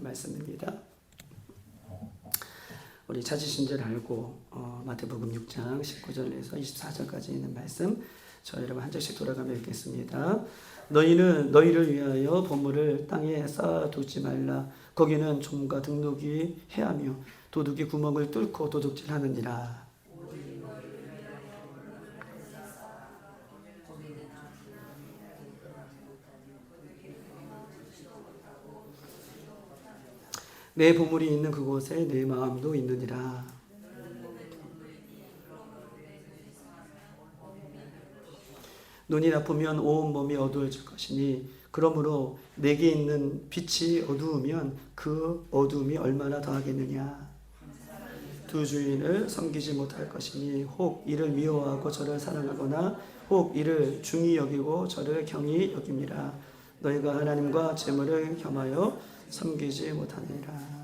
말씀입니다. 우리 찾으신 줄 알고 마태복음 6장 19절에서 24절까지 있는 말씀 저 여러분 한 절씩 돌아가며 읽겠습니다. 너희는 너희를 위하여 보물을 땅에 쌓아두지 말라. 거기는 좀과 등록이 해하며 도둑이 구멍을 뚫고 도둑질하느니라. 내 보물이 있는 그곳에 내 마음도 있느니라. 눈이 나쁘면 온 몸이 어두워질 것이니 그러므로 내게 있는 빛이 어두우면 그 어두움이 얼마나 더하겠느냐. 두 주인을 섬기지 못할 것이니 혹 이를 미워하고 저를 사랑하거나 혹 이를 중히 여기고 저를 경히 여김이라. 너희가 하나님과 재물을 겸하여 섬기지 못하느니라.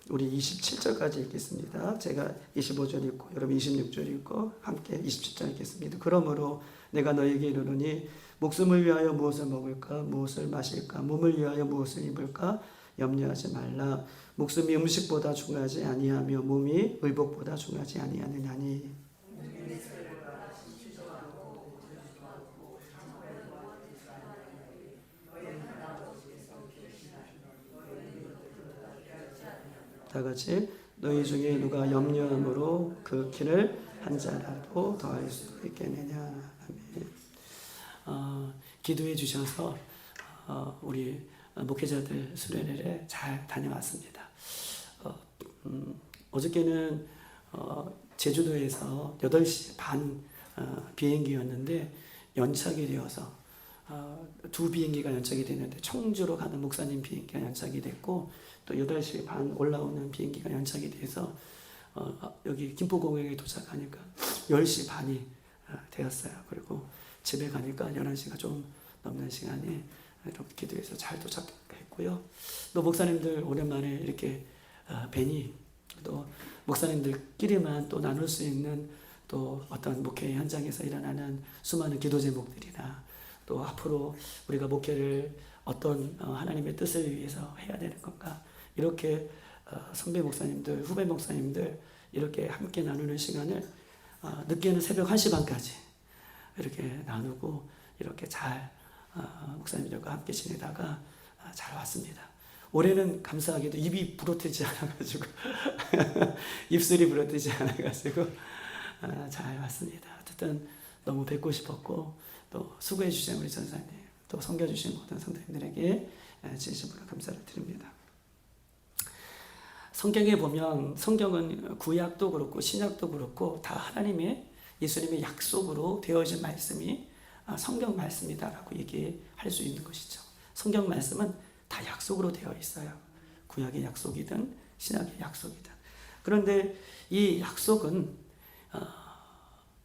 우리 27절까지 읽겠습니다. 제가 25절 읽고 여러분 26절 읽고 함께 27절 읽겠습니다. 그러므로 내가 너에게 이르노니 목숨을 위하여 무엇을 먹을까 무엇을 마실까 몸을 위하여 무엇을 입을까 염려하지 말라. 목숨이 음식보다 중요하지 아니하며 몸이 의복보다 중요하지 아니하느냐니. 다 같이 너희 중에 누가 염려함으로 그 길을 한 자라도 더할 수 있겠느냐. 아멘. 기도해 주셔서 우리 목회자들 수련회를 잘 다녀왔습니다. 어저께는 제주도에서 8시 반 비행기였는데 연착이 되어서 두 비행기가 연착이 되는데 청주로 가는 목사님 비행기가 연착이 됐고 또 8시 반 올라오는 비행기가 연착이 돼서 여기 김포공항에 도착하니까 10시 반이 되었어요. 그리고 집에 가니까 11시가 좀 넘는 시간에 이렇게 기도해서 잘 도착했고요. 또 목사님들 오랜만에 이렇게 뵈니 또 목사님들끼리만 또 나눌 수 있는 또 어떤 목회 현장에서 일어나는 수많은 기도 제목들이나 또 앞으로 우리가 목회를 어떤 하나님의 뜻을 위해서 해야 되는 건가 이렇게 선배 목사님들 후배 목사님들 이렇게 함께 나누는 시간을 늦게는 새벽 1시 반까지 이렇게 나누고 이렇게 잘 목사님들과 함께 지내다가 잘 왔습니다. 올해는 감사하게도 입이 부러뜨리지 않아가지고 입술이 부러뜨리지 않아가지고 잘 왔습니다. 어쨌든 너무 뵙고 싶었고 또 수고해 주신 우리 전사님 또 섬겨주신 모든 성도님들에게 진심으로 감사를 드립니다. 성경에 보면 성경은 구약도 그렇고 신약도 그렇고 다 하나님의 예수님의 약속으로 되어진 말씀이 성경 말씀이다라고 얘기할 수 있는 것이죠. 성경 말씀은 다 약속으로 되어 있어요. 구약의 약속이든 신약의 약속이든. 그런데 이 약속은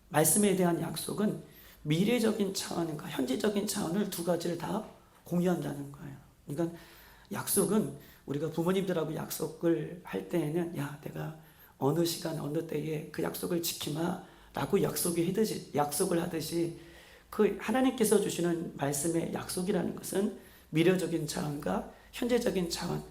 말씀에 대한 약속은 미래적인 차원과 현재적인 차원을 두 가지를 다 공유한다는 거예요. 그러니까 약속은 우리가 부모님들하고 약속을 할 때에는 야 내가 어느 시간 어느 때에 그 약속을 지키마 라고 약속을 하듯이 그 하나님께서 주시는 말씀의 약속이라는 것은 미래적인 차원과 현재적인 차원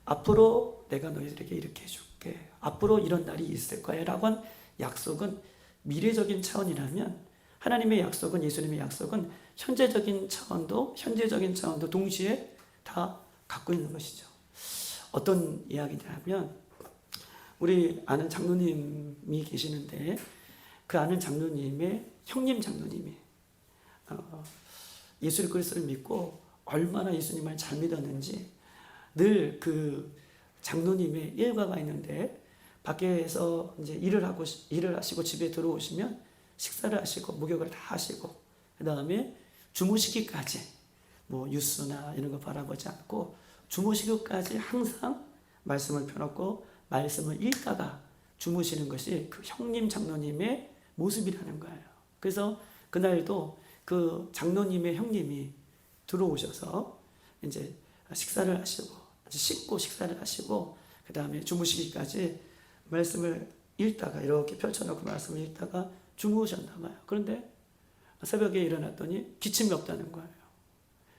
앞으로 내가 너희들에게 이렇게 해줄게 앞으로 이런 날이 있을 거야 라고 한 약속은 미래적인 차원이라면 하나님의 약속은 예수님의 약속은 현재적인 차원도 동시에 다 갖고 있는 것이죠. 어떤 이야기냐면 우리 아는 장로님이 계시는데 그 아는 장로님의 형님 장로님이 예수 그리스도를 믿고 얼마나 예수님을 잘 믿었는지 늘 그 장로님의 일과가 있는데 밖에서 이제 일을 하시고 집에 들어오시면 식사를 하시고 목욕을 다 하시고 그 다음에 주무시기까지 뭐 뉴스나 이런 거 바라보지 않고 주무시기까지 항상 말씀을 펴놓고 말씀을 읽다가 주무시는 것이 그 형님 장로님의 모습이라는 거예요. 그래서 그날도 그 장로님의 형님이 들어오셔서 이제 식사를 하시고 씻고 식사를 하시고 그 다음에 주무시기까지 말씀을 읽다가 이렇게 펼쳐놓고 말씀을 읽다가 주무셨나 봐요. 그런데 새벽에 일어났더니 기침이 없다는 거예요.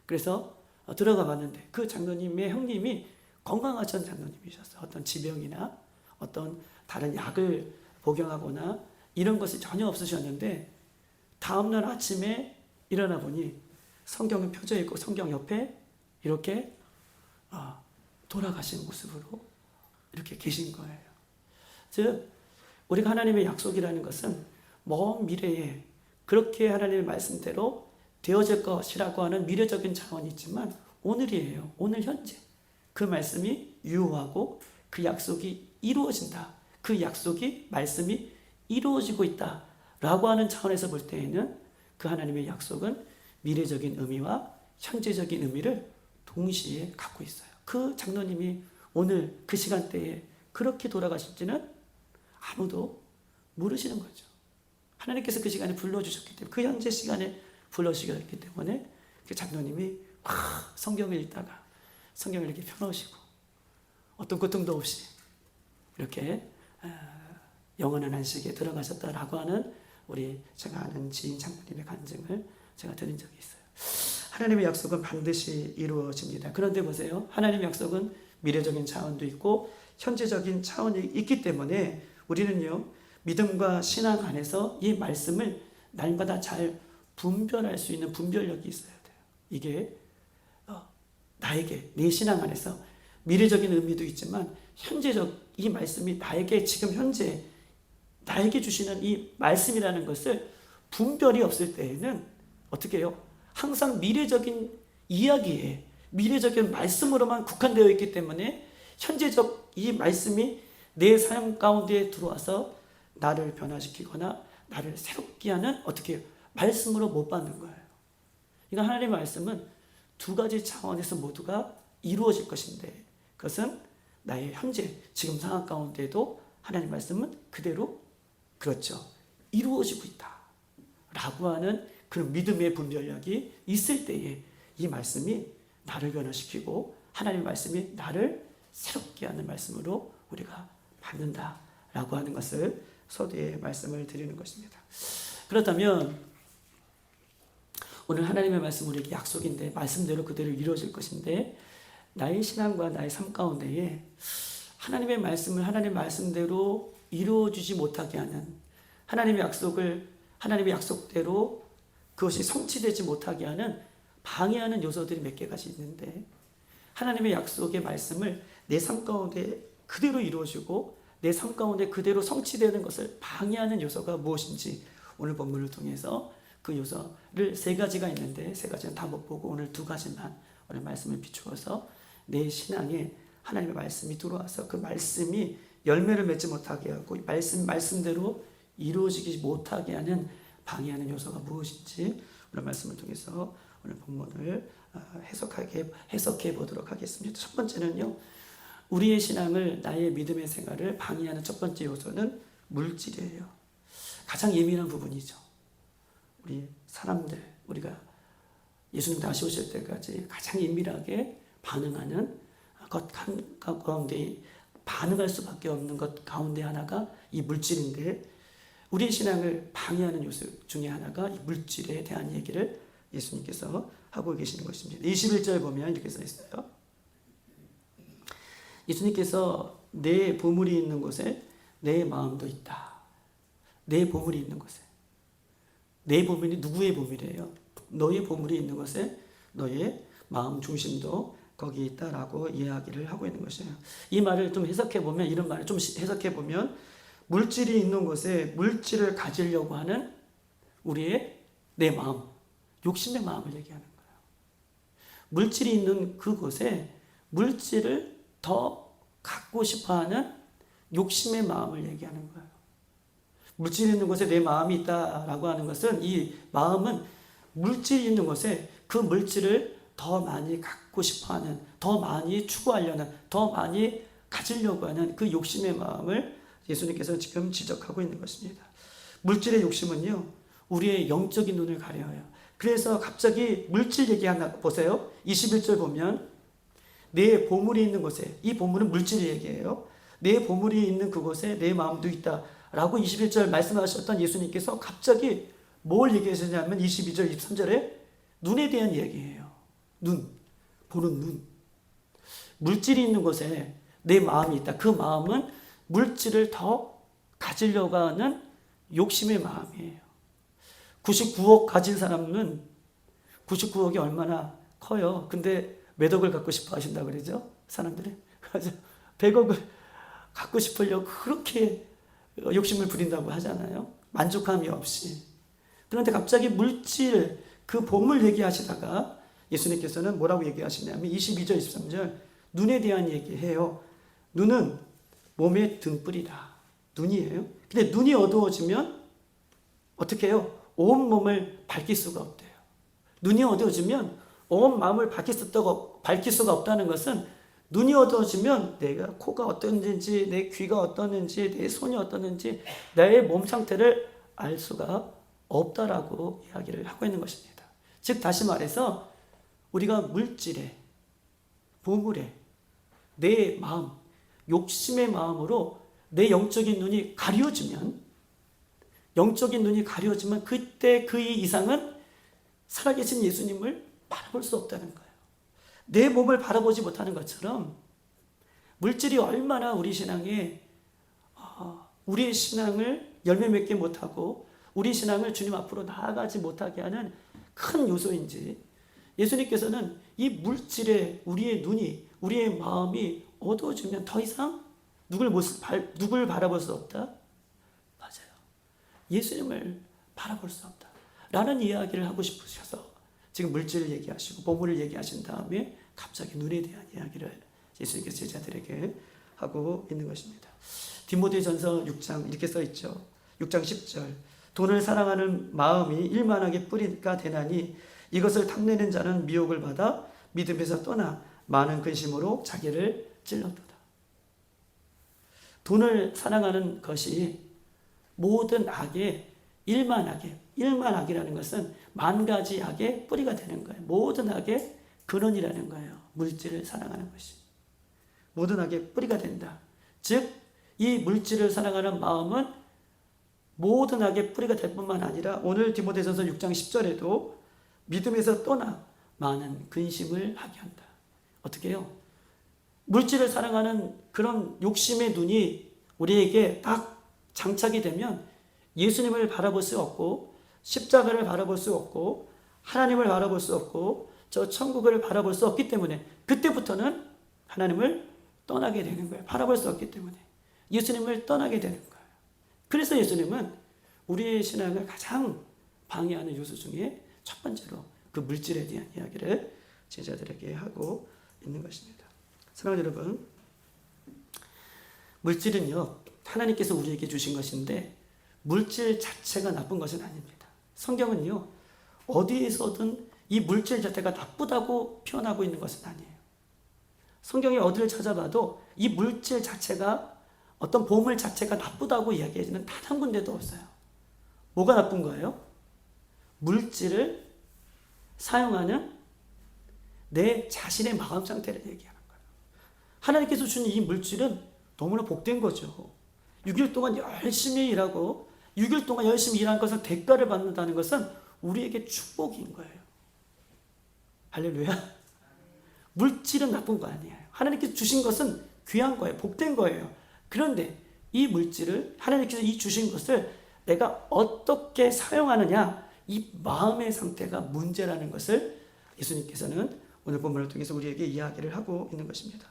그래서 들어가 봤는데 그 장로님의 형님이 건강하신 장로님이셨어요. 어떤 지병이나 어떤 다른 약을 복용하거나 이런 것이 전혀 없으셨는데 다음날 아침에 일어나 보니 성경이 펴져 있고 성경 옆에 이렇게 돌아가신 모습으로 이렇게 계신 거예요. 즉 우리가 하나님의 약속이라는 것은 먼 미래에 그렇게 하나님의 말씀대로 되어질 것이라고 하는 미래적인 차원이 있지만 오늘이에요. 오늘 현재 그 말씀이 유효하고 그 약속이 이루어진다. 그 약속이 말씀이 이루어지고 있다라고 하는 차원에서 볼 때에는 그 하나님의 약속은 미래적인 의미와 현재적인 의미를 동시에 갖고 있어요. 그 장로님이 오늘 그 시간대에 그렇게 돌아가실지는 아무도 모르시는 거죠. 하나님께서 그 시간에 불러주셨기 때문에 그 현재 시간에 불러주셨기 때문에 그 장로님이 성경을 읽다가 성경을 이렇게 펴놓으시고 어떤 고통도 없이 이렇게 영원한 안식에 들어가셨다라고 하는 제가 아는 지인 장로님의 간증을 제가 들은 적이 있어요. 하나님의 약속은 반드시 이루어집니다. 그런데 보세요. 하나님의 약속은 미래적인 차원도 있고 현재적인 차원이 있기 때문에 우리는요, 믿음과 신앙 안에서 이 말씀을 날마다 잘 분별할 수 있는 분별력이 있어야 돼요. 이게 나에게 내 신앙 안에서 미래적인 의미도 있지만 현재적 이 말씀이 나에게 지금 현재 나에게 주시는 이 말씀이라는 것을 분별이 없을 때에는 어떻게 해요? 항상 미래적인 이야기에 미래적인 말씀으로만 국한되어 있기 때문에 현재적 이 말씀이 내 삶 가운데 들어와서 나를 변화시키거나 나를 새롭게 하는 어떻게 해요? 말씀으로 못 받는 거예요. 그러니까 하나님의 말씀은 두 가지 차원에서 모두가 이루어질 것인데 그것은 나의 현재 지금 상황 가운데도 하나님 말씀은 그대로 그렇죠. 이루어지고 있다 라고 하는 그런 믿음의 분별력이 있을 때에 이 말씀이 나를 변화시키고 하나님의 말씀이 나를 새롭게 하는 말씀으로 우리가 받는다 라고 하는 것을 서두에 말씀을 드리는 것입니다. 그렇다면 오늘 하나님의 말씀 우리에게 약속인데 말씀대로 그대로 이루어질 것인데 나의 신앙과 나의 삶 가운데에 하나님의 말씀을 하나님의 말씀대로 이루어주지 못하게 하는 하나님의 약속대로 그것이 성취되지 못하게 하는 방해하는 요소들이 몇 개가지 있는데 하나님의 약속의 말씀을 내 삶 가운데 그대로 이루어지고 내 삶 가운데 그대로 성취되는 것을 방해하는 요소가 무엇인지 오늘 본문을 통해서 그 요소를 세 가지가 있는데 세 가지는 다 못 보고 오늘 두 가지만 오늘 말씀을 비추어서 내 신앙에 하나님의 말씀이 들어와서 그 말씀이 열매를 맺지 못하게 하고 말씀대로 이루어지지 못하게 하는 방해하는 요소가 무엇인지 오늘 말씀을 통해서 오늘 본문을 해석해 보도록 하겠습니다. 첫 번째는요, 우리의 신앙을 나의 믿음의 생활을 방해하는 첫 번째 요소는 물질이에요. 가장 예민한 부분이죠. 우리 사람들, 우리가 예수님 다시 오실 때까지 가장 예민하게 반응하는 것 가운데 반응할 수밖에 없는 것 가운데 하나가 이 물질인데 우리의 신앙을 방해하는 요소 중에 하나가 이 물질에 대한 얘기를 예수님께서 하고 계시는 것입니다. 21절 보면 이렇게 써 있어요. 예수님께서 내 보물이 있는 곳에 내 마음도 있다. 내 보물이 있는 곳에. 내 보물이 누구의 보물이에요? 너의 보물이 있는 곳에 너의 마음 중심도 거기 있다라고 이야기를 하고 있는 것이에요. 이 말을 좀 해석해보면 이런 말을 좀 해석해보면 물질이 있는 곳에 물질을 가지려고 하는 우리의 내 마음, 욕심의 마음을 얘기하는 거예요. 물질이 있는 그곳에 물질을 더 갖고 싶어하는 욕심의 마음을 얘기하는 거예요. 물질이 있는 곳에 내 마음이 있다라고 하는 것은 이 마음은 물질이 있는 곳에 그 물질을 더 많이 갖고 싶어하는, 더 많이 추구하려는, 더 많이 가지려고 하는 그 욕심의 마음을 예수님께서 지금 지적하고 있는 것입니다. 물질의 욕심은요, 우리의 영적인 눈을 가려요. 그래서 갑자기 물질 얘기하나 보세요. 21절 보면 내 보물이 있는 곳에, 이 보물은 물질 얘기예요. 내 보물이 있는 그곳에 내 마음도 있다 라고 21절 말씀하셨던 예수님께서 갑자기 뭘 얘기하셨냐면 22절, 23절에 눈에 대한 얘기예요. 눈. 보는 눈. 물질이 있는 곳에 내 마음이 있다. 그 마음은 물질을 더 가지려고 하는 욕심의 마음이에요. 99억 가진 사람은 99억이 얼마나 커요. 근데 몇 억을 갖고 싶어 하신다고 그러죠? 사람들이. 100억을 갖고 싶으려고 그렇게 욕심을 부린다고 하잖아요. 만족함이 없이. 그런데 갑자기 물질, 그 보물 얘기하시다가 예수님께서는 뭐라고 얘기하시냐면 22절, 23절 눈에 대한 얘기해요. 눈은 몸의 등불이다. 눈이에요. 근데 눈이 어두워지면 어떻게 해요? 온 몸을 밝힐 수가 없대요. 눈이 어두워지면 온 마음을 밝힐 수가 없다는 것은 눈이 어두워지면 내가 코가 어떤지, 내 귀가 어떠는지, 내 손이 어떠는지 나의 몸 상태를 알 수가 없다라고 이야기를 하고 있는 것입니다. 즉 다시 말해서 우리가 물질에, 보물에, 내 마음, 욕심의 마음으로 내 영적인 눈이 가려지면 그때 그 이상은 살아계신 예수님을 바라볼 수 없다는 거예요. 내 몸을 바라보지 못하는 것처럼 물질이 얼마나 우리의 신앙을 열매 맺게 못하고 우리 신앙을 주님 앞으로 나아가지 못하게 하는 큰 요소인지 예수님께서는 이 물질에 우리의 눈이, 우리의 마음이 어두워지면 더 이상 누굴 바라볼 수 없다? 맞아요. 예수님을 바라볼 수 없다. 라는 이야기를 하고 싶으셔서 지금 물질을 얘기하시고 보물을 얘기하신 다음에 갑자기 눈에 대한 이야기를 예수님께서 제자들에게 하고 있는 것입니다. 디모데전서 6장 이렇게 써 있죠. 6장 10절 돈을 사랑하는 마음이 일만하게 뿌리가 되나니 이것을 탐내는 자는 미혹을 받아 믿음에서 떠나 많은 근심으로 자기를 찔렀도다. 돈을 사랑하는 것이 모든 악의 일만악이라는 것은 만 가지 악의 뿌리가 되는 거예요. 모든 악의 근원이라는 거예요. 물질을 사랑하는 것이. 모든 악의 뿌리가 된다. 즉, 이 물질을 사랑하는 마음은 모든 악의 뿌리가 될 뿐만 아니라 오늘 디모데전서 6장 10절에도 믿음에서 떠나 많은 근심을 하게 한다. 어떻게 해요? 물질을 사랑하는 그런 욕심의 눈이 우리에게 딱 장착이 되면 예수님을 바라볼 수 없고 십자가를 바라볼 수 없고 하나님을 바라볼 수 없고 저 천국을 바라볼 수 없기 때문에 그때부터는 하나님을 떠나게 되는 거예요. 바라볼 수 없기 때문에 예수님을 떠나게 되는 거예요. 그래서 예수님은 우리의 신앙을 가장 방해하는 요소 중에 첫 번째로 그 물질에 대한 이야기를 제자들에게 하고 있는 것입니다. 사랑하는 여러분, 물질은요 하나님께서 우리에게 주신 것인데 물질 자체가 나쁜 것은 아닙니다. 성경은요 어디에서든 이 물질 자체가 나쁘다고 표현하고 있는 것은 아니에요. 성경에 어디를 찾아봐도 이 물질 자체가 어떤 보물 자체가 나쁘다고 이야기하지는 단 한 군데도 없어요. 뭐가 나쁜 거예요? 물질을 사용하는 내 자신의 마음 상태를 얘기하는 거예요. 하나님께서 주신 이 물질은 너무나 복된 거죠. 6일 동안 열심히 일하고 6일 동안 열심히 일한 것을 대가를 받는다는 것은 우리에게 축복인 거예요. 할렐루야. 물질은 나쁜 거 아니에요. 하나님께서 주신 것은 귀한 거예요. 복된 거예요. 그런데 이 물질을 하나님께서 이 주신 것을 내가 어떻게 사용하느냐, 이 마음의 상태가 문제라는 것을 예수님께서는 오늘 본문을 통해서 우리에게 이야기를 하고 있는 것입니다.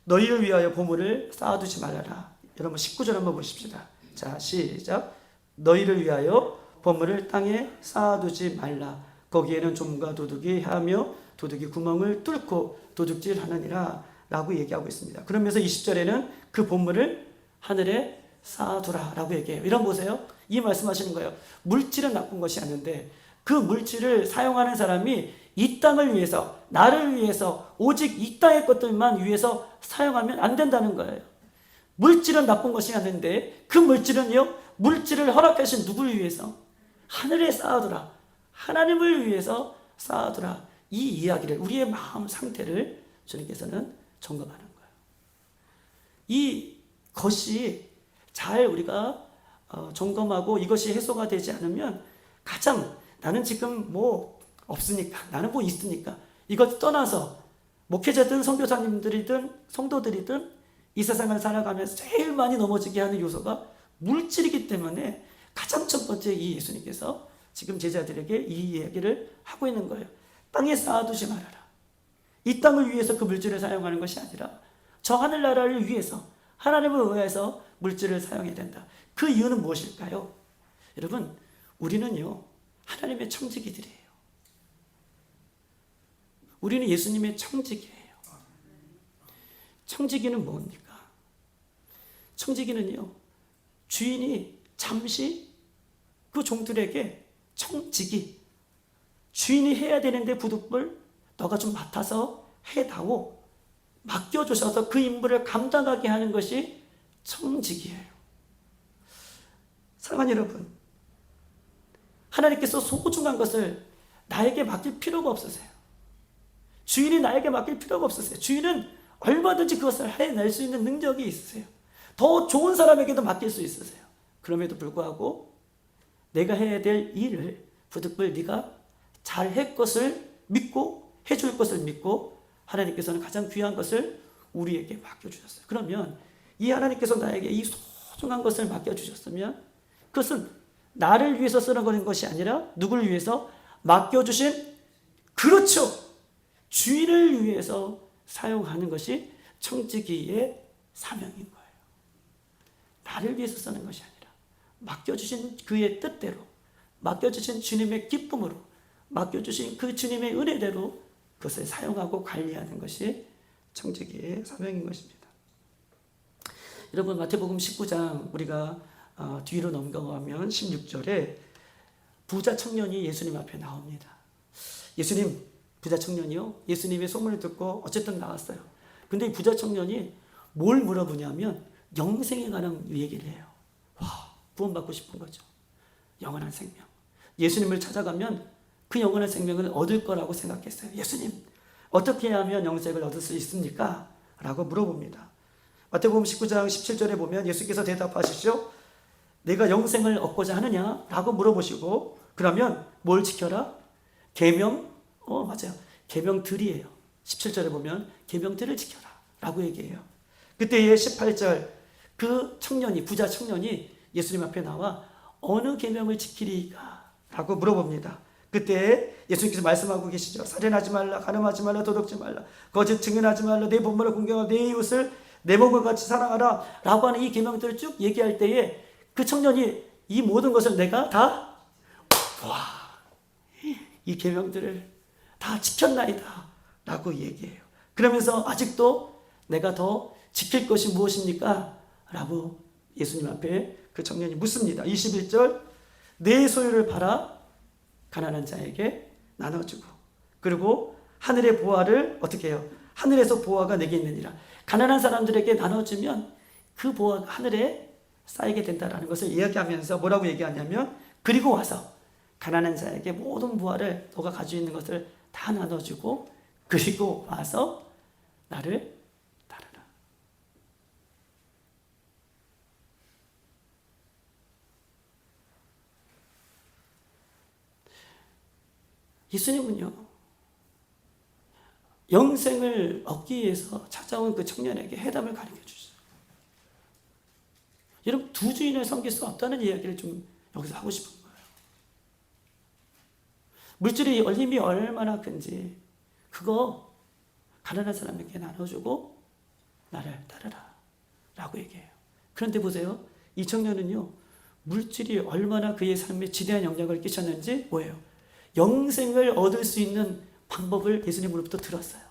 너희를 위하여 보물을 쌓아두지 말아라. 여러분 19절 한번 보십시다. 자, 시작. 너희를 위하여 보물을 땅에 쌓아두지 말라. 거기에는 좀과 도둑이 하며 도둑이 구멍을 뚫고 도둑질하느니라 라고 얘기하고 있습니다. 그러면서 20절에는 그 보물을 하늘에 쌓아두라 라고 얘기해요. 이런 보세요. 이 말씀하시는 거예요. 물질은 나쁜 것이 아닌데 그 물질을 사용하는 사람이 이 땅을 위해서, 나를 위해서, 오직 이 땅의 것들만 위해서 사용하면 안 된다는 거예요. 물질은 나쁜 것이 아닌데 그 물질은요, 물질을 허락하신 누구를 위해서? 하늘에 쌓아두라. 하나님을 위해서 쌓아두라. 이 이야기를, 우리의 마음 상태를 주님께서는 점검하는 거예요. 이것이 잘 우리가 점검하고 이것이 해소가 되지 않으면 가장 나는 지금 뭐 없으니까, 나는 뭐 있으니까 이것 떠나서 목회자든 선교사님들이든 성도들이든 이 세상을 살아가면서 제일 많이 넘어지게 하는 요소가 물질이기 때문에 가장 첫 번째 이 예수님께서 지금 제자들에게 이 이야기를 하고 있는 거예요. 땅에 쌓아두지 말아라. 이 땅을 위해서 그 물질을 사용하는 것이 아니라 저 하늘나라를 위해서 하나님을 의해서 물질을 사용해야 된다. 그 이유는 무엇일까요? 여러분, 우리는요 하나님의 청지기들이에요. 우리는 예수님의 청지기예요. 청지기는 뭡니까? 청지기는요, 주인이 잠시 그 종들에게 청지기, 주인이 해야 되는데 부득불 너가 좀 맡아서 해다오, 맡겨주셔서 그 임무를 감당하게 하는 것이 청지기예요. 사랑하는 여러분, 하나님께서 소중한 것을 나에게 맡길 필요가 없으세요. 주인이 나에게 맡길 필요가 없으세요. 주인은 얼마든지 그것을 해낼 수 있는 능력이 있으세요. 더 좋은 사람에게도 맡길 수 있으세요. 그럼에도 불구하고 내가 해야 될 일을 부득불 네가 잘할 것을 믿고 해줄 것을 믿고 하나님께서는 가장 귀한 것을 우리에게 맡겨주셨어요. 그러면 이 하나님께서 나에게 이 소중한 것을 맡겨주셨으면 그것은 나를 위해서 쓰는 것이 아니라 누구를 위해서? 맡겨주신, 그렇죠, 주인을 위해서 사용하는 것이 청지기의 사명인 거예요. 나를 위해서 쓰는 것이 아니라 맡겨주신 그의 뜻대로, 맡겨주신 주님의 기쁨으로, 맡겨주신 그 주님의 은혜대로 그것을 사용하고 관리하는 것이 청지기의 사명인 것입니다. 여러분, 마태복음 19장 우리가 뒤로 넘어가면 16절에 부자 청년이 예수님 앞에 나옵니다. 예수님, 부자 청년이요, 예수님의 소문을 듣고 어쨌든 나왔어요. 근데 이 부자 청년이 뭘 물어보냐면 영생에 관한 얘기를 해요. 와, 구원받고 싶은 거죠. 영원한 생명. 예수님을 찾아가면 그 영원한 생명을 얻을 거라고 생각했어요. 예수님, 어떻게 하면 영생을 얻을 수 있습니까? 라고 물어봅니다. 마태복음 19장 17절에 보면 예수께서 대답하시죠. 내가 영생을 얻고자 하느냐? 라고 물어보시고, 그러면 뭘 지켜라? 계명? 맞아요. 계명들이에요. 17절에 보면 계명들을 지켜라 라고 얘기해요. 그때의 18절, 그 청년이, 부자 청년이 예수님 앞에 나와 어느 계명을 지키리까? 라고 물어봅니다. 그때 예수님께서 말씀하고 계시죠. 살인하지 말라, 간음하지 말라, 도둑질 말라, 거짓 증언하지 말라, 내 부모를 공경하라, 내 이웃을 내 몸과 같이 사랑하라 라고 하는 이 계명들을 쭉 얘기할 때에 그 청년이 이 모든 것을 내가 다, 이 계명들을 다 지켰나이다 라고 얘기해요. 그러면서 아직도 내가 더 지킬 것이 무엇입니까? 라고 예수님 앞에 그 청년이 묻습니다. 21절, 내 소유를 팔아 가난한 자에게 나눠주고, 그리고 하늘의 보화를 어떻게 해요? 하늘에서 보화가 내게 있느니라. 가난한 사람들에게 나눠주면 그 보화가 하늘에 쌓이게 된다라는 것을 이야기하면서 뭐라고 얘기하냐면, 그리고 와서 가난한 자에게 모든 보화를 너가 가지고 있는 것을 다 나눠주고, 그리고 와서 나를 따르라. 예수님은요, 영생을 얻기 위해서 찾아온 그 청년에게 해답을 가르쳐 주셨어요. 여러분, 두 주인을 섬길 수 없다는 이야기를 좀 여기서 하고 싶은 거예요. 물질의 힘이 얼마나 큰지 그거 가난한 사람에게 나눠주고 나를 따르라 라고 얘기해요. 그런데 보세요, 이 청년은요, 물질이 얼마나 그의 삶에 지대한 영향을 끼쳤는지 뭐예요? 영생을 얻을 수 있는 방법을 예수님으로부터 들었어요.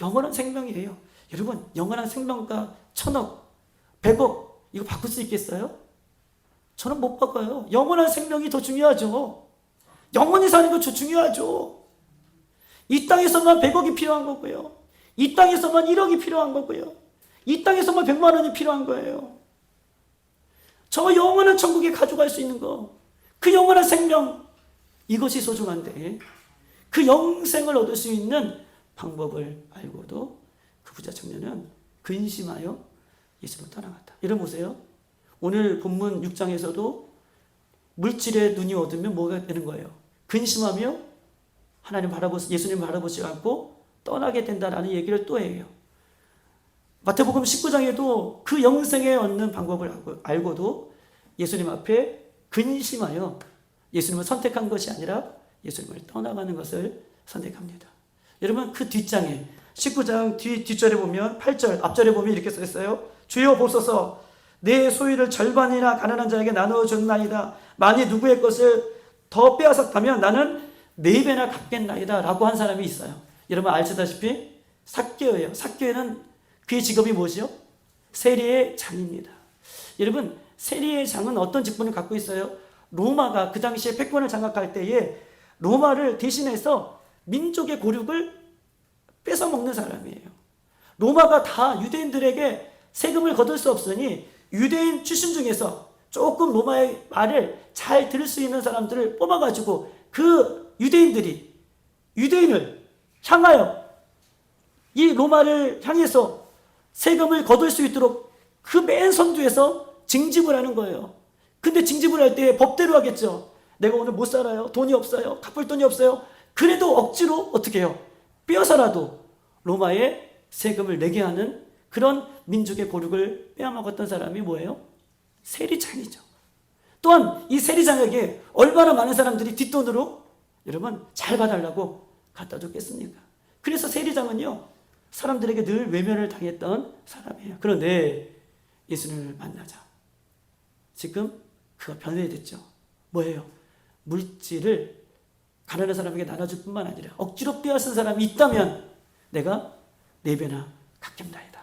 영원한 생명이에요. 여러분, 영원한 생명과 1000억, 100억 이거 바꿀 수 있겠어요? 저는 못 바꿔요. 영원한 생명이 더 중요하죠. 영원히 사는 거 중요하죠. 이 땅에서만 100억이 필요한 거고요. 이 땅에서만 1억이 필요한 거고요. 이 땅에서만 100만 원이 필요한 거예요. 저 영원한 천국에 가져갈 수 있는 거, 그 영원한 생명, 이것이 소중한데 그 영생을 얻을 수 있는 방법을 알고도 그 부자 청년은 근심하여 예수를 떠나갔다. 여러분 보세요. 오늘 본문 6장에서도 물질에 눈이 어두면 뭐가 되는 거예요? 근심하며 하나님 바라보시, 예수님 바라보지 않고 떠나게 된다라는 얘기를 또 해요. 마태복음 19장에도 그 영생에 얻는 방법을 알고도 예수님 앞에 근심하여 예수님을 선택한 것이 아니라 예수님을 떠나가는 것을 선택합니다. 여러분, 그 뒷장에 19장 뒷절에 보면 8절 앞절에 보면 이렇게 써 있어요. 주여 보소서, 내 소유를 절반이나 가난한 자에게 나누어 줬나이다. 만일 누구의 것을 더 빼앗았다면 나는 4배나 갚겠나이다 라고 한 사람이 있어요. 여러분 아시다시피 삭개오예요. 삭개오는 그의 직업이 뭐죠? 세리의 장입니다. 여러분, 세리의 장은 어떤 직분을 갖고 있어요? 로마가 그 당시에 패권을 장악할 때에 로마를 대신해서 민족의 고륙을 뺏어 먹는 사람이에요. 로마가 다 유대인들에게 세금을 거둘 수 없으니 유대인 출신 중에서 조금 로마의 말을 잘 들을 수 있는 사람들을 뽑아가지고 그 유대인을 향하여 이 로마를 향해서 세금을 거둘 수 있도록 그 맨 선두에서 징집을 하는 거예요. 근데 징집을 할 때 법대로 하겠죠. 내가 오늘 못 살아요. 돈이 없어요. 갚을 돈이 없어요. 그래도 억지로 어떻게 해요? 빼앗아라도 로마에 세금을 내게 하는 그런 민족의 고륙을 빼앗아먹었던 사람이 뭐예요? 세리장이죠. 또한 이 세리장에게 얼마나 많은 사람들이 뒷돈으로 여러분 잘 봐달라고 갖다 줬겠습니까? 그래서 세리장은요, 사람들에게 늘 외면을 당했던 사람이에요. 그런데 예수님을 만나자 지금 그가 변해됐죠. 뭐예요? 물질을 가난한 사람에게 나눠줄 뿐만 아니라 억지로 빼앗은 사람이 있다면 내가 4배나 갚겠나이다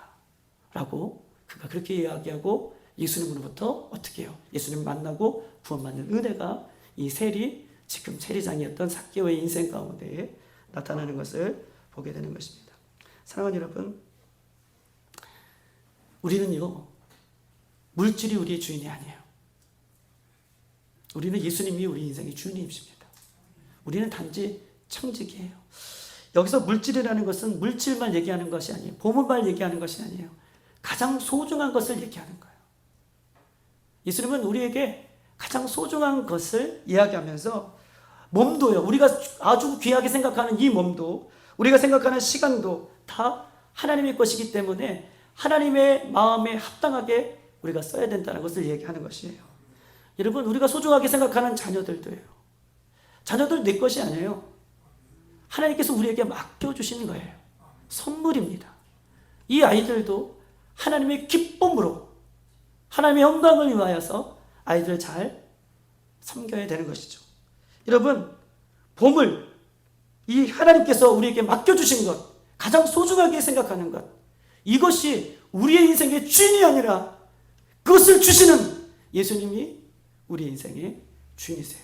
라고 그가 그렇게 이야기하고 예수님으로부터 어떻게 해요? 예수님 만나고 구원받는 은혜가 이 지금 세리장이었던 삭개오의 인생 가운데 나타나는 것을 보게 되는 것입니다. 사랑하는 여러분, 우리는요, 물질이 우리의 주인이 아니에요. 우리는 예수님이 우리 인생의 주인이십니다. 우리는 단지 청직이에요. 여기서 물질이라는 것은 물질만 얘기하는 것이 아니에요. 보물만 얘기하는 것이 아니에요. 가장 소중한 것을 얘기하는 거예요. 예수님은 우리에게 가장 소중한 것을 이야기하면서 몸도요, 우리가 아주 귀하게 생각하는 이 몸도, 우리가 생각하는 시간도 다 하나님의 것이기 때문에 하나님의 마음에 합당하게 우리가 써야 된다는 것을 얘기하는 것이에요. 여러분, 우리가 소중하게 생각하는 자녀들도요, 자녀들 내 것이 아니에요. 하나님께서 우리에게 맡겨주시는 거예요. 선물입니다. 이 아이들도 하나님의 기쁨으로 하나님의 영광을 위하여서 아이들을 잘 섬겨야 되는 것이죠. 여러분, 보물, 이 하나님께서 우리에게 맡겨주신 것, 가장 소중하게 생각하는 것, 이것이 우리의 인생의 주인이 아니라 그것을 주시는 예수님이 우리 인생의 주인이세요.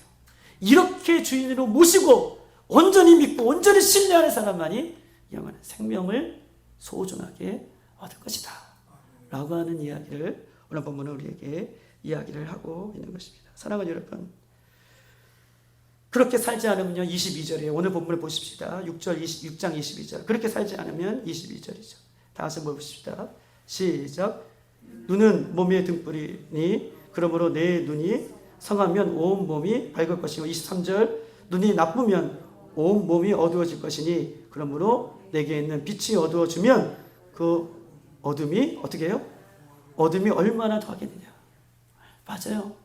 이렇게 주인으로 모시고 온전히 믿고 온전히 신뢰하는 사람만이 영원한 생명을 소중하게 얻을 것이다 라고 하는 이야기를 오늘 본문은 우리에게 이야기를 하고 있는 것입니다. 사랑하는 여러분, 그렇게 살지 않으면요, 22절이에요. 오늘 본문을 보십시다. 6장 22절. 그렇게 살지 않으면 22절이죠. 다시 한번 보십시다. 시작. 눈은 몸의 등불이니 그러므로 내 눈이 성하면 온 몸이 밝을 것이고, 23절. 눈이 나쁘면 온 몸이 어두워질 것이니 그러므로 내게 있는 빛이 어두워지면 그 어둠이 어떻게 해요? 어둠이 얼마나 더하겠느냐. 맞아요.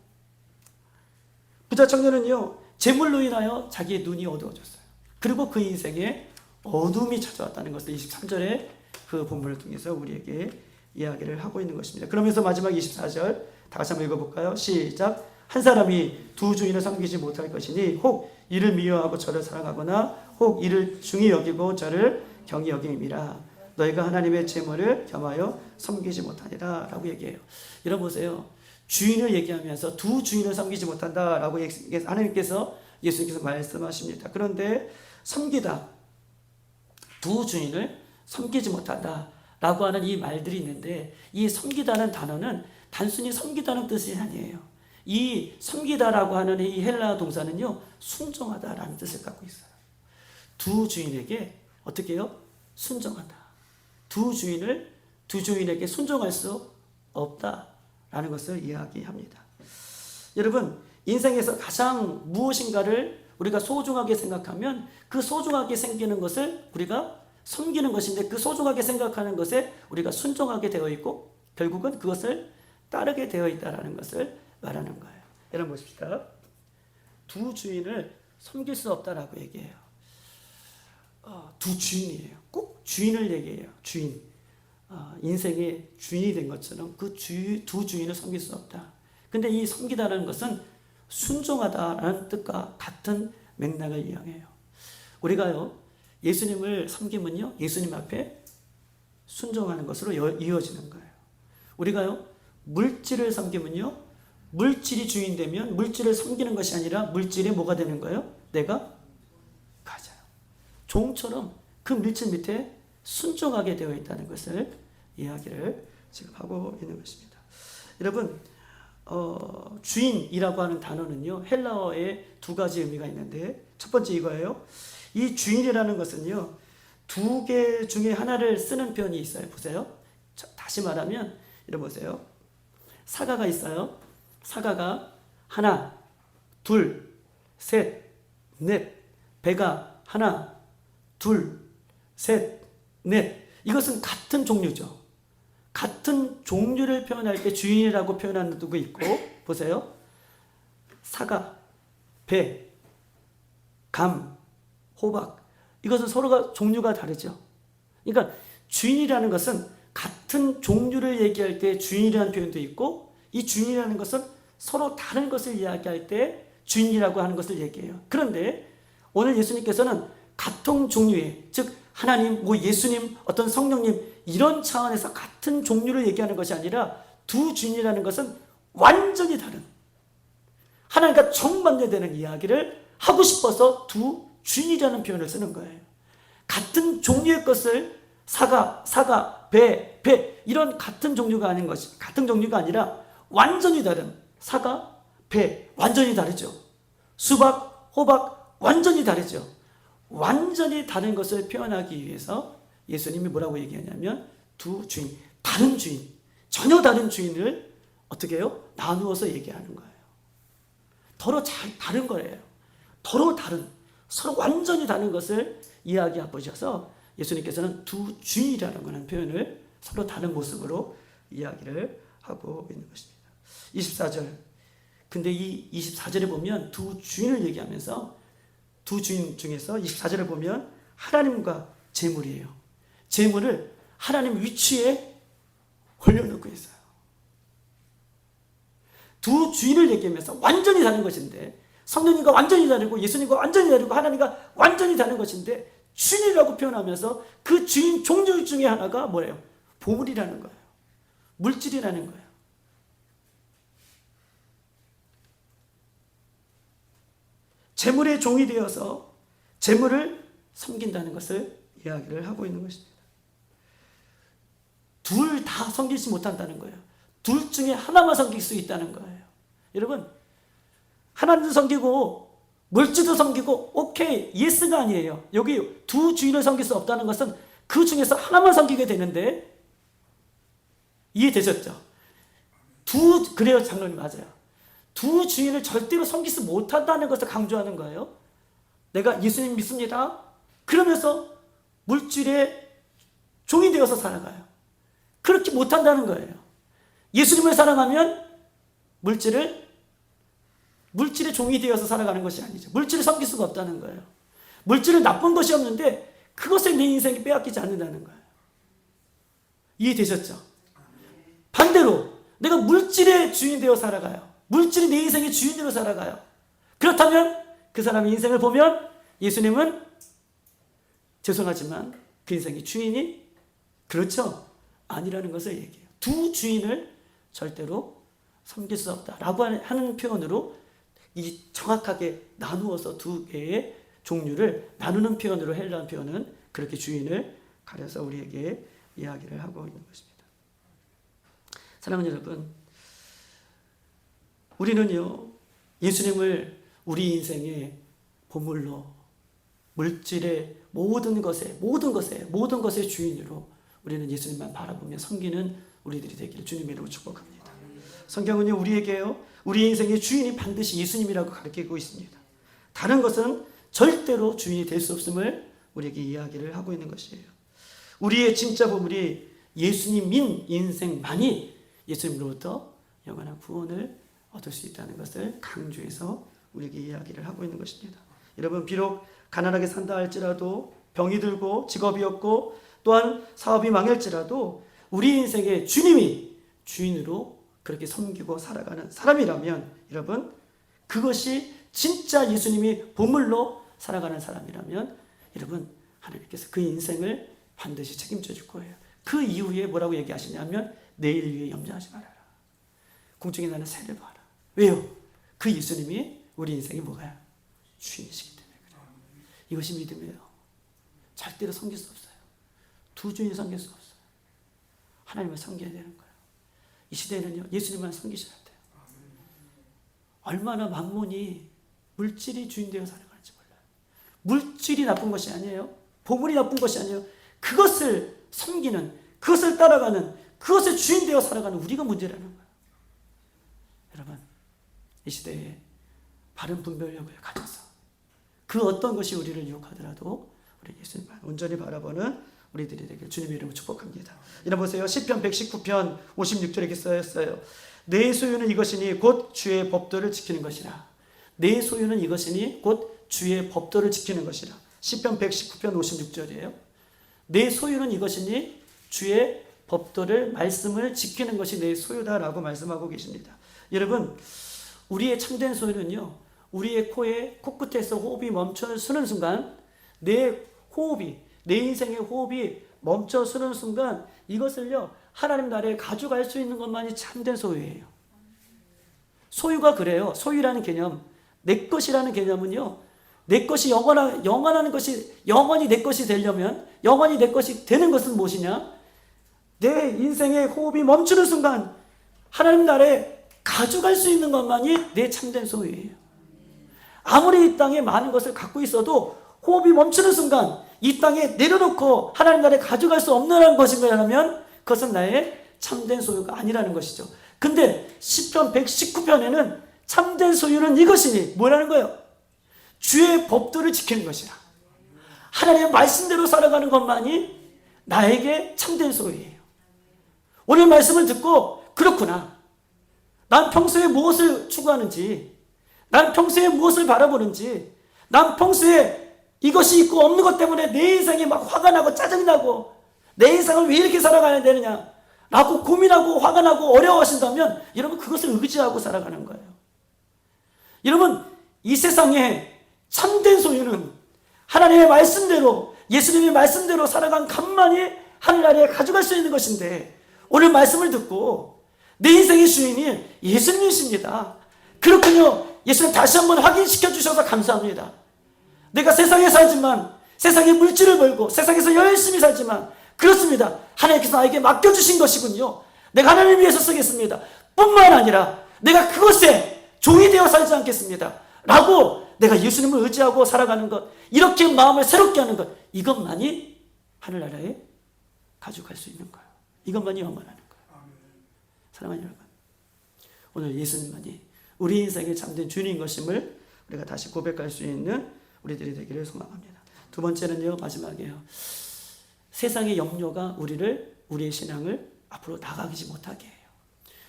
부자 청년은요, 재물로 인하여 자기의 눈이 어두워졌어요. 그리고 그 인생에 어둠이 찾아왔다는 것을 23절에 그 본문을 통해서 우리에게 이야기를 하고 있는 것입니다. 그러면서 마지막 24절 다시 한번 읽어볼까요? 시작. 한 사람이 두 주인을 섬기지 못할 것이니 혹 이를 미워하고 저를 사랑하거나 혹 이를 중히 여기고 저를 경히 여김이라. 너희가 하나님의 재물을 겸하여 섬기지 못하리라 라고 얘기해요. 여러분 보세요. 주인을 얘기하면서 두 주인을 섬기지 못한다라고 하나님께서, 예수님께서 말씀하십니다. 그런데 섬기다, 두 주인을 섬기지 못한다라고 하는 이 말들이 있는데, 이 섬기다는 단어는 단순히 섬기다는 뜻이 아니에요. 이 섬기다라고 하는 이 헬라 동사는요, 순종하다라는 뜻을 갖고 있어요. 두 주인에게 어떻게 해요? 순종한다. 두 주인에게 순종할 수 없다라는 것을 이야기합니다. 여러분, 인생에서 가장 무엇인가를 우리가 소중하게 생각하면 그 소중하게 생기는 것을 우리가 섬기는 것인데 그 소중하게 생각하는 것에 우리가 순종하게 되어 있고 결국은 그것을 따르게 되어 있다는 것을 말하는 거예요. 여러분 보십시다. 두 주인을 섬길 수 없다라고 얘기해요. 두 주인이에요. 꼭 주인을 얘기해요. 주인. 인생의 주인이 된 것처럼 그 두 주인을 섬길 수 없다. 근데 이 섬기다라는 것은 순종하다라는 뜻과 같은 맥락을 이용해요. 우리가요, 예수님을 섬기면요, 예수님 앞에 순종하는 것으로 이어지는 거예요. 우리가요, 물질을 섬기면요, 물질이 주인 되면 물질을 섬기는 것이 아니라 물질이 뭐가 되는 거예요? 내가 가져요. 종처럼 그 물질 밑에 순종하게 되어 있다는 것을 이야기를 지금 하고 있는 것입니다. 여러분, 주인이라고 하는 단어는요, 헬라어에 두 가지 의미가 있는데, 첫 번째 이거예요. 이 주인이라는 것은요, 두 개 중에 하나를 쓰는 표현이 있어요. 보세요. 다시 말하면, 이러 보세요. 사과가 있어요. 사과가 하나, 둘, 셋, 넷. 배가 하나, 둘, 셋, 넷. 이것은 같은 종류죠. 같은 종류를 표현할 때 주인이라고 표현하는 게 있고, 보세요. 사과, 배, 감, 호박. 이것은 서로가 종류가 다르죠. 그러니까 주인이라는 것은 같은 종류를 얘기할 때 주인이라는 표현도 있고, 이 주인이라는 것은 서로 다른 것을 이야기할 때 주인이라고 하는 것을 얘기해요. 그런데 오늘 예수님께서는 같은 종류의, 즉 하나님, 예수님, 어떤 성령님 이런 차원에서 같은 종류를 얘기하는 것이 아니라 두 주인이라는 것은 완전히 다른, 하나님과 정반대되는 이야기를 하고 싶어서 두 주인이라는 표현을 쓰는 거예요. 같은 종류의 것을 사과, 배 이런 같은 종류가 아닌 것이, 같은 종류가 아니라 완전히 다른, 사과, 배 완전히 다르죠. 수박, 호박 완전히 다르죠. 완전히 다른 것을 표현하기 위해서 예수님이 뭐라고 얘기하냐면 두 주인, 다른 주인, 전혀 다른 주인을 어떻게 해요? 나누어서 얘기하는 거예요. 서로 다른 거예요. 서로 다른, 서로 완전히 다른 것을 이야기해 보셔서 예수님께서는 두 주인이라는 거는 표현을 서로 다른 모습으로 이야기를 하고 있는 것입니다. 24절. 근데 이 24절에 보면 두 주인을 얘기하면서 두 주인 중에서 24절을 보면 하나님과 재물이에요. 재물을 하나님 위치에 올려놓고 있어요. 두 주인을 얘기하면서 완전히 다른 것인데, 성령님과 완전히 다르고 예수님과 완전히 다르고 하나님과 완전히 다른 것인데 주인이라고 표현하면서 그 주인 종류 중에 하나가 뭐예요? 보물이라는 거예요. 물질이라는 거예요. 재물의 종이 되어서 재물을 섬긴다는 것을 이야기를 하고 있는 것입니다. 둘 다 섬기지 못한다는 거예요. 둘 중에 하나만 섬길 수 있다는 거예요. 여러분, 하나님도 섬기고 물질도 섬기고 오케이, 예스가 아니에요. 여기 두 주인을 섬길 수 없다는 것은 그 중에서 하나만 섬기게 되는데, 이해되셨죠? 그래요, 장로님 맞아요. 두 주인을 절대로 섬기지 못한다는 것을 강조하는 거예요. 내가 예수님 믿습니다. 그러면서 물질의 종이 되어서 살아가요. 그렇게 못한다는 거예요. 예수님을 사랑하면 물질의 종이 되어서 살아가는 것이 아니죠. 물질을 섬길 수가 없다는 거예요. 물질은 나쁜 것이 없는데 그것을 내 인생에 빼앗기지 않는다는 거예요. 이해되셨죠? 반대로 내가 물질의 주인 되어 살아가요. 물질이 내 인생의 주인으로 살아가요. 그렇다면 그 사람의 인생을 보면 예수님은 죄송하지만 그 인생의 주인이 그렇죠? 아니라는 것을 얘기해요. 두 주인을 절대로 섬길 수 없다라고 하는 표현으로 이 정확하게 나누어서 두 개의 종류를 나누는 표현으로 헬라어 표현은 그렇게 주인을 가려서 우리에게 이야기를 하고 있는 것입니다. 사랑하는 여러분, 우리는요, 예수님을 우리 인생의 보물로, 물질의 모든 것의 주인으로 우리는 예수님만 바라보며 섬기는 우리들이 되기를 주님의 이름으로 축복합니다. 성경은요, 우리 인생의 주인이 반드시 예수님이라고 가르치고 있습니다. 다른 것은 절대로 주인이 될 수 없음을 우리에게 이야기를 하고 있는 것이에요. 우리의 진짜 보물이 예수님인 인생만이 예수님으로부터 영원한 구원을 얻을 수 있다는 것을 강조해서 우리에게 이야기를 하고 있는 것입니다. 여러분, 비록 가난하게 산다 할지라도, 병이 들고 직업이 없고 또한 사업이 망할지라도 우리 인생에 주님이 주인으로 그렇게 섬기고 살아가는 사람이라면, 여러분, 그것이 진짜 예수님이 보물로 살아가는 사람이라면, 여러분, 하나님께서 그 인생을 반드시 책임져 줄 거예요. 그 이후에 뭐라고 얘기하시냐면, 내일 위해 염려하지 말아라. 공중에 나는 새를 봐라. 왜요? 그 예수님이 우리 인생이 뭐가요? 주인이시기 때문에 그래요. 이것이 믿음이에요. 절대로 섬길 수 없어요. 두 주인 섬길 수 없어요. 하나님을 섬겨야 되는 거예요. 이 시대에는요, 예수님만 섬기셔야 돼요. 얼마나 만몬이, 물질이 주인되어 살아가는지 몰라요. 물질이 나쁜 것이 아니에요. 보물이 나쁜 것이 아니에요. 그것을 섬기는, 그것을 따라가는, 그것을 주인되어 살아가는 우리가 문제라는 거예요. 여러분, 이 시대에 바른 분별력을 가져서 그 어떤 것이 우리를 유혹하더라도 우리 예수님만 온전히 바라보는 우리들이 되길 주님의 이름으로 축복합니다. 이런 보세요. 시편 119편 56절에 이렇게 써있어요. 내 소유는 이것이니 곧 주의 법도를 지키는 것이라. 내 소유는 이것이니 곧 주의 법도를 지키는 것이라. 시편 119편 56절이에요. 내 소유는 이것이니 주의 법도를, 말씀을 지키는 것이 내 소유다라고 말씀하고 계십니다. 여러분, 우리의 참된 소유는요, 우리의 코에, 코끝에서 호흡이 멈춰 서는 순간, 내 호흡이, 내 인생의 호흡이 멈춰 서는 순간, 이것을요, 하나님 나라에 가져갈 수 있는 것만이 참된 소유예요. 소유가 그래요. 소유라는 개념, 내 것이라는 개념은요, 내 것이 영원한 것이, 영원히 내 것이 되려면, 영원히 내 것이 되는 것은 무엇이냐? 내 인생의 호흡이 멈추는 순간, 하나님 나라에 가져갈 수 있는 것만이 내 참된 소유예요. 아무리 이 땅에 많은 것을 갖고 있어도 호흡이 멈추는 순간 이 땅에 내려놓고 하나님 나라에 가져갈 수 없는 것이라면 그것은 나의 참된 소유가 아니라는 것이죠. 근데 시편 119편에는 참된 소유는 이것이니 뭐라는 거예요? 주의 법도를 지키는 것이라. 하나님의 말씀대로 살아가는 것만이 나에게 참된 소유예요. 오늘 말씀을 듣고, 그렇구나, 난 평소에 무엇을 추구하는지, 난 평소에 무엇을 바라보는지, 난 평소에 이것이 있고 없는 것 때문에 내 인생이 막 화가 나고 짜증이 나고 내 인생을 왜 이렇게 살아가야 되느냐 라고 고민하고 화가 나고 어려워하신다면, 여러분, 그것을 의지하고 살아가는 거예요. 여러분, 이 세상에 참된 소유는 하나님의 말씀대로, 예수님의 말씀대로 살아간 것만이 하늘나라에 가져갈 수 있는 것인데, 오늘 말씀을 듣고 내 인생의 주인이 예수님이십니다. 그렇군요. 예수님 다시 한번 확인시켜 주셔서 감사합니다. 내가 세상에 살지만, 세상에 물질을 벌고 세상에서 열심히 살지만, 그렇습니다, 하나님께서 나에게 맡겨주신 것이군요. 내가 하나님을 위해서 쓰겠습니다. 뿐만 아니라 내가 그것에 종이 되어 살지 않겠습니다 라고 내가 예수님을 의지하고 살아가는 것, 이렇게 마음을 새롭게 하는 것, 이것만이 하늘나라에 가져갈 수 있는 거예요. 이것만이 영원하는 거예요. 사랑하는 여러분, 오늘 예수님만이 우리 인생의 참된 주인인 것임을 우리가 다시 고백할 수 있는 우리들이 되기를 소망합니다. 두 번째는요, 마지막이에요. 세상의 염려가 우리의 신앙을 앞으로 나가지 못하게 해요.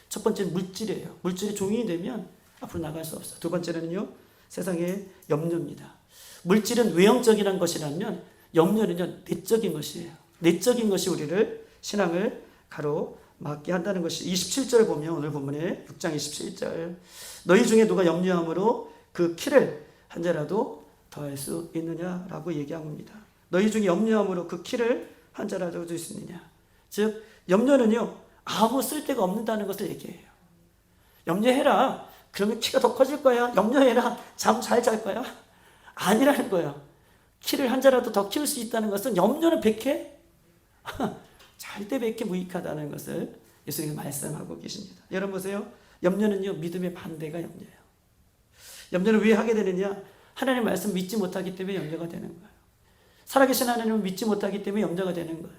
첫 번째는 물질이에요. 물질이 종이 되면 앞으로 나갈 수 없어요. 두 번째는요, 세상의 염려입니다. 물질은 외형적인 것이라면 염려는요, 내적인 것이에요. 내적인 것이 우리를, 신앙을 가로막게 한다는 것이 27절 보면, 오늘 본문에 6장 27절, 너희 중에 누가 염려함으로 그 키를 한 자라도 더할 수 있느냐라고 얘기합니다. 너희 중에 염려함으로 그 키를 한 자라도 줄 수 있느냐. 즉, 염려는요, 아무 쓸데가 없는다는 것을 얘기해요. 염려해라, 그러면 키가 더 커질 거야. 염려해라, 잠 잘 잘 거야. 아니라는 거예요. 키를 한 자라도 더 키울 수 있다는 것은, 염려는 백해? 절대 백해 무익하다는 것을 예수님이 말씀하고 계십니다. 여러분 보세요. 염려는요, 믿음의 반대가 염려예요. 염려는 왜 하게 되느냐? 하나님의 말씀 믿지 못하기 때문에 염려가 되는 거예요. 살아계신 하나님을 믿지 못하기 때문에 염려가 되는 거예요.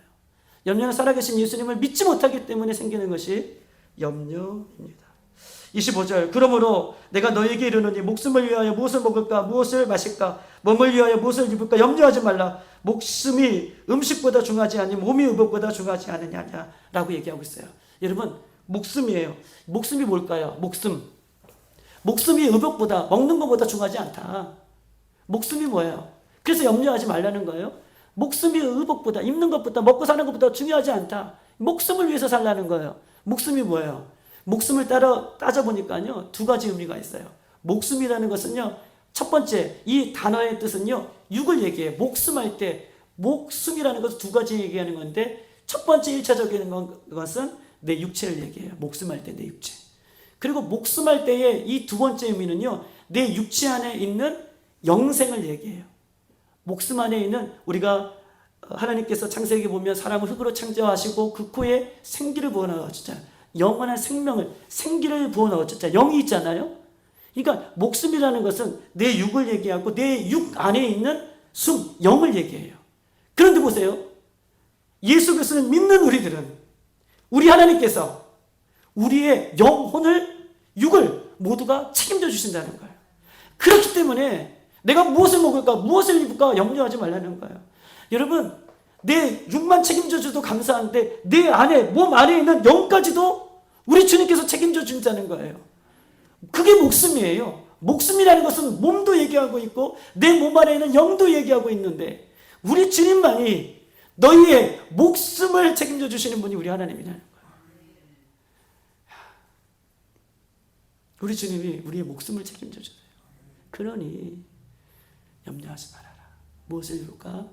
염려는 살아계신 예수님을 믿지 못하기 때문에 생기는 것이 염려입니다. 25절, 그러므로 내가 너에게 이르노니 목숨을 위하여 무엇을 먹을까 무엇을 마실까 몸을 위하여 무엇을 입을까 염려하지 말라. 목숨이 음식보다 중요하지 아니 몸이 의복보다 중요하지 않느냐 라고 얘기하고 있어요. 여러분, 목숨이에요. 목숨이 뭘까요? 목숨이 의복보다, 먹는 것보다 중요하지 않다. 목숨이 뭐예요? 그래서 염려하지 말라는 거예요. 목숨이 의복보다, 입는 것보다, 먹고 사는 것보다 중요하지 않다. 목숨을 위해서 살라는 거예요. 목숨이 뭐예요? 목숨을 따져보니까요, 두 가지 의미가 있어요. 목숨이라는 것은요, 첫 번째, 이 단어의 뜻은요, 육을 얘기해요. 목숨할 때, 목숨이라는 것은 두 가지 얘기하는 건데, 첫 번째 1차적인 것은 내 육체를 얘기해요. 목숨할 때 내 육체. 그리고 목숨할 때의 이 두 번째 의미는요, 내 육체 안에 있는 영생을 얘기해요. 목숨 안에 있는, 우리가 하나님께서 창세기 보면 사람을 흙으로 창조하시고 그 코에 생기를 부어넣으셨잖아요. 영원한 생기를 부어넣으셨잖아요. 영이 있잖아요. 그러니까 목숨이라는 것은 내 육을 얘기하고 내 육 안에 있는 영을 얘기해요. 그런데 보세요. 예수 그리스도를 믿는 우리들은, 우리 하나님께서 우리의 영혼을, 육을 모두가 책임져 주신다는 거예요. 그렇기 때문에 내가 무엇을 먹을까, 무엇을 입을까 염려하지 말라는 거예요. 여러분, 내 육만 책임져 줘도 감사한데 내 안에, 몸 안에 있는 영까지도 우리 주님께서 책임져 준다는 거예요. 그게 목숨이에요. 목숨이라는 것은 몸도 얘기하고 있고 내 몸 안에 있는 영도 얘기하고 있는데, 우리 주님만이 너희의 목숨을 책임져 주시는 분이 우리 하나님이라는 거예요. 우리 주님이 우리의 목숨을 책임져 주세요. 그러니 염려하지 말아라. 무엇을 입을까?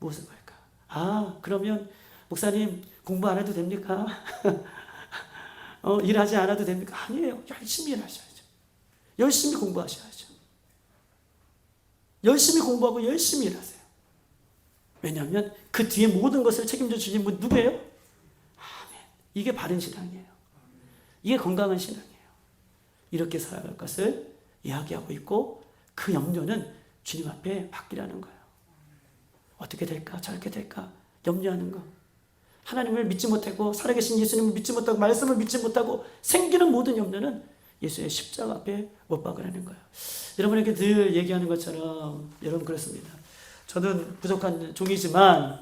무엇을 먹을까? 그러면 목사님 공부 안 해도 됩니까? 일하지 않아도 됩니까? 아니에요. 열심히 일하셔야죠. 열심히 공부하셔야죠. 열심히 공부하고 열심히 일하세요. 왜냐하면 그 뒤에 모든 것을 책임져 주신 분 누구예요? 아멘. 이게 바른 신앙이에요. 이게 건강한 신앙이에요. 이렇게 살아갈 것을 이야기하고 있고, 그 염려는 주님 앞에 맡기라는 거예요. 어떻게 될까? 저렇게 될까? 염려하는 거. 하나님을 믿지 못하고, 살아계신 예수님을 믿지 못하고, 말씀을 믿지 못하고 생기는 모든 염려는 예수의 십자가 앞에 못 박으라는 거예요. 여러분에게 늘 얘기하는 것처럼 여러분 그렇습니다. 저는 부족한 종이지만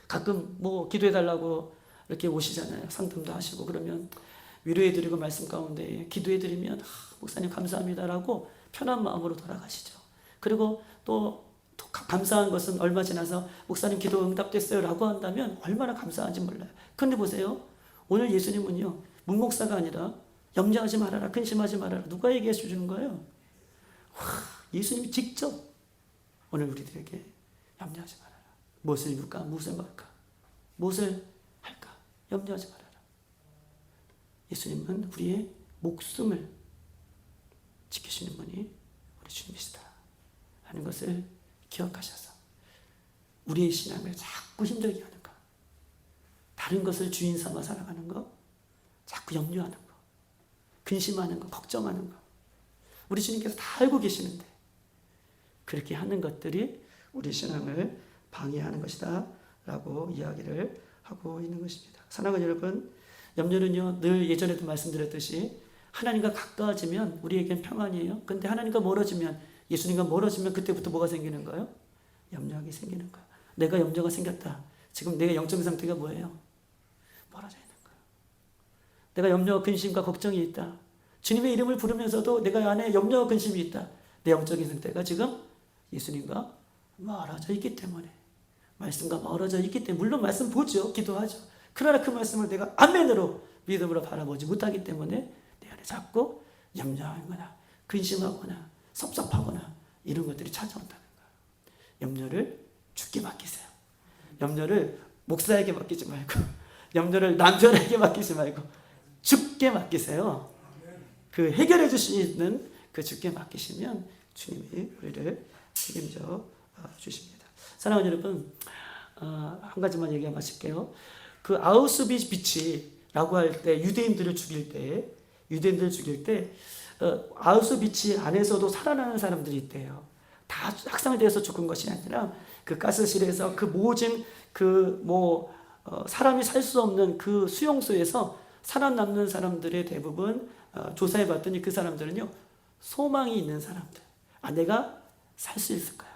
가끔 기도해달라고 이렇게 오시잖아요. 상담도 하시고 그러면 위로해드리고 말씀 가운데 기도해드리면 목사님 감사합니다라고 편한 마음으로 돌아가시죠. 그리고 또 감사한 것은 얼마 지나서 목사님 기도 응답됐어요 라고 한다면 얼마나 감사한지 몰라요. 그런데 보세요. 오늘 예수님은요, 문목사가 아니라 염려하지 말아라, 근심하지 말아라, 누가 얘기해 주는 거예요? 예수님이 직접 오늘 우리들에게 염려하지 말아라. 무엇을 입을까? 무엇을 먹을까? 무엇을 할까? 염려하지 말아라. 예수님은 우리의 목숨을 지키시는 분이 우리 주님이시다 하는 것을 기억하셔서 우리의 신앙을 자꾸 힘들게 하는 거, 다른 것을 주인 삼아 살아가는 거, 자꾸 염려하는 거, 근심하는 거, 걱정하는 거, 우리 주님께서 다 알고 계시는데 그렇게 하는 것들이 우리 신앙을 방해하는 것이다 라고 이야기를 하고 있는 것입니다. 사랑하는 여러분, 염려는요, 늘 예전에도 말씀드렸듯이 하나님과 가까워지면 우리에겐 평안이에요. 근데 하나님과 멀어지면, 예수님과 멀어지면 그때부터 뭐가 생기는 거예요? 염려하게 생기는 거예요. 내가 염려가 생겼다. 지금 내가 영적인 상태가 뭐예요? 멀어져 있는 거예요. 내가 염려와 근심과 걱정이 있다. 주님의 이름을 부르면서도 내가 안에 염려와 근심이 있다. 내 영적인 상태가 지금 예수님과 멀어져 있기 때문에, 말씀과 멀어져 있기 때문에, 물론 말씀 보죠. 기도하죠. 그러나 그 말씀을 내가 아멘으로 믿음으로 바라보지 못하기 때문에 내 안에 자꾸 염려하거나 근심하거나 섭섭하거나 이런 것들이 찾아온다는 거예요. 염려를 죽게 맡기세요. 염려를 목사에게 맡기지 말고, 염려를 남편에게 맡기지 말고 죽게 맡기세요. 그 해결해 주시는 그 죽게 맡기시면 주님이 우리를 책임져 주십니다. 사랑하는 여러분, 한 가지만 얘기하고 마칠게요. 그 아우슈비츠라고 할 때 유대인들을 죽일 때 아우슈비츠 안에서도 살아나는 사람들이 있대요. 다 학살돼서 죽은 것이 아니라 그 가스실에서 그 모진 사람이 살 수 없는 그 수용소에서 살아남는 사람들의 대부분 조사해 봤더니 그 사람들은요, 소망이 있는 사람들. 내가 살 수 있을 거야.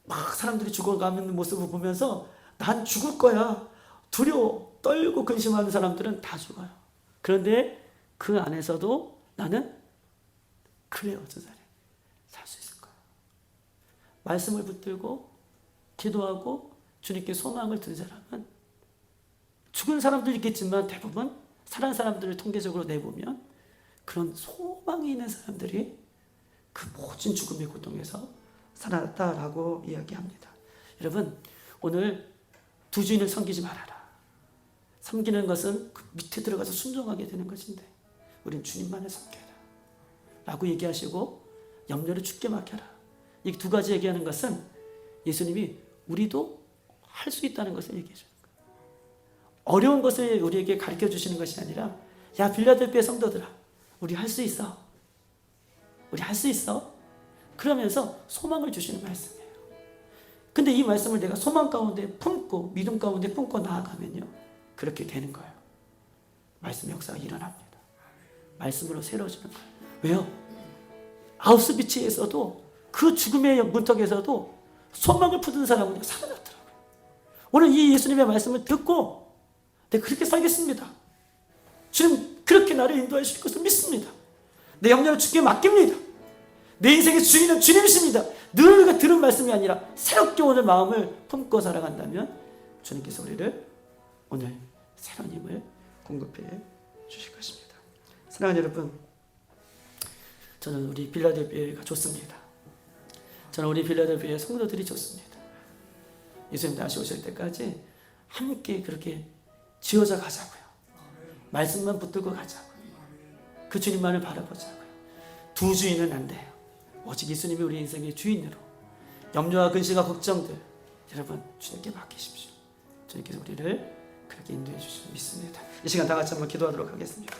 막 사람들이 죽어가는 모습을 보면서 난 죽을 거야. 두려워, 떨고 근심하는 사람들은 다 죽어요. 그런데 그 안에서도 나는 그래요, 저 자리에 살 수 있을 거야. 말씀을 붙들고 기도하고 주님께 소망을 든 사람은 죽은 사람도 있겠지만 대부분 살아난 사람들을 통계적으로 내보면 그런 소망이 있는 사람들이 그 모든 죽음의 고통에서 살아났다라고 이야기합니다. 여러분, 오늘 두 주인을 섬기지 말아라. 섬기는 것은 그 밑에 들어가서 순종하게 되는 것인데 우린 주님만을 섬겨라 라고 얘기하시고 염려를 죽게 맡겨라. 이 두 가지 얘기하는 것은 예수님이 우리도 할 수 있다는 것을 얘기해 주는 거예요. 어려운 것을 우리에게 가르쳐 주시는 것이 아니라 야 빌라델피아 성도들아, 우리 할 수 있어. 우리 할 수 있어. 그러면서 소망을 주시는 말씀이에요. 근데 이 말씀을 내가 소망 가운데 품고 믿음 가운데 품고 나아가면요, 그렇게 되는 거예요. 말씀 역사가 일어납니다. 말씀으로 세워주는 거예요. 왜요? 아우스비츠에서도 그 죽음의 문턱에서도 소망을 품은 사람은 살아났더라고요. 오늘 이 예수님의 말씀을 듣고 내가 그렇게 살겠습니다. 주님 그렇게 나를 인도해 주실 것을 믿습니다. 내 염려를 주께 맡깁니다. 내 인생의 주인은 주님이십니다. 늘 우리가 들은 말씀이 아니라 새롭게 오늘 마음을 품고 살아간다면 주님께서 우리를 오늘 새로운 힘을 공급해 주실 것입니다. 사랑하는 여러분, 저는 우리 빌라델피아가 좋습니다. 저는 우리 빌라델피아의 성도들이 좋습니다. 예수님 다시 오실 때까지 함께 그렇게 지어져 가자고요. 말씀만 붙들고 가자고요. 그 주님만을 바라보자고요. 두 주인은 안 돼요. 오직 예수님이 우리 인생의 주인으로 염려와 근심과 걱정들 여러분 주님께 맡기십시오. 주님께서 우리를 그렇게 인도해 주시길 믿습니다. 이 시간 다 같이 한번 기도하도록 하겠습니다.